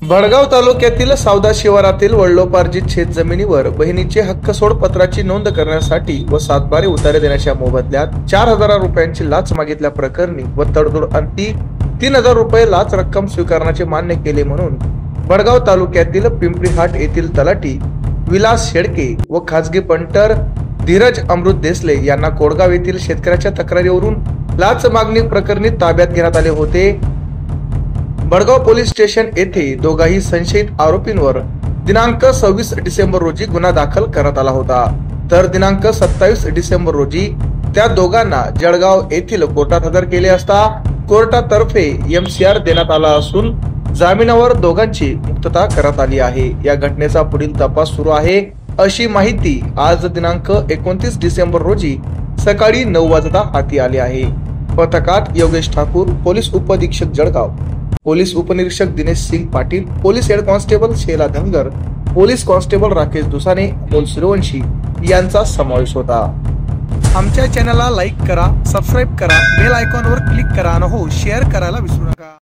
भडगाव तालुक्यातील सावदा शिवारातील वडिलोपार्जित शेत जमिनीवर बहिणीचे हक्क सोड पत्राची नोंद करण्यासाठी व सातबारे उतारे देण्याच्या मोबदल्यात 4,000 रुपयांची लाच मागितल्या प्रकरणी व तडजोड अंती 3,000 रुपये लाच रक्कम स्वीकारण्याचे मान्य केले म्हणून भडगाव तालुक्यातील पिंपरीहाट येथील तलाठी विलास शेडके व खासगी पंटर धीरज अमृत देसले यांना कोडगाव येथील शेतकऱ्याच्या तक्रारीवरून लाच मागणी प्रकरणी ताब्यात घेण्यात आले होते। भडगाव पोलीस स्टेशन येथे दोघाही संशयित आरोपींवर दिनांक 26 डिसेंबर रोजी गुन्हा दाखल करण्यात आला होता, तर दिनांक 27 डिसेंबर रोजी त्या दोघांना जळगाव येथील कोर्टात हजर केले असता कोर्टातर्फे MCR देण्यात आला असून जामिनावर दोघांची मुक्तता करण्यात आली आहे। या घटनेचा पुढील तपास सुरू आहे अशी माहिती आज दिनांक 29 डिसेंबर रोजी सकाळी 9 वाजता हाती आली आहे। पथकात योगेश ठाकूर, पोलीस उपअधीक्षक जळगाव, पोलीस उपनिरीक्षक Dinesh Singh Patil, police head constable Shela Dhangar, police constable Rakesh Dusane, Amol Suryavanshi यांचा समावेश होता। आमच्या चॅनलला लाईक करा, सबस्क्राईब करा, बेल आयकॉनवर क्लिक करा आणि शेअर करायला विसरू नका।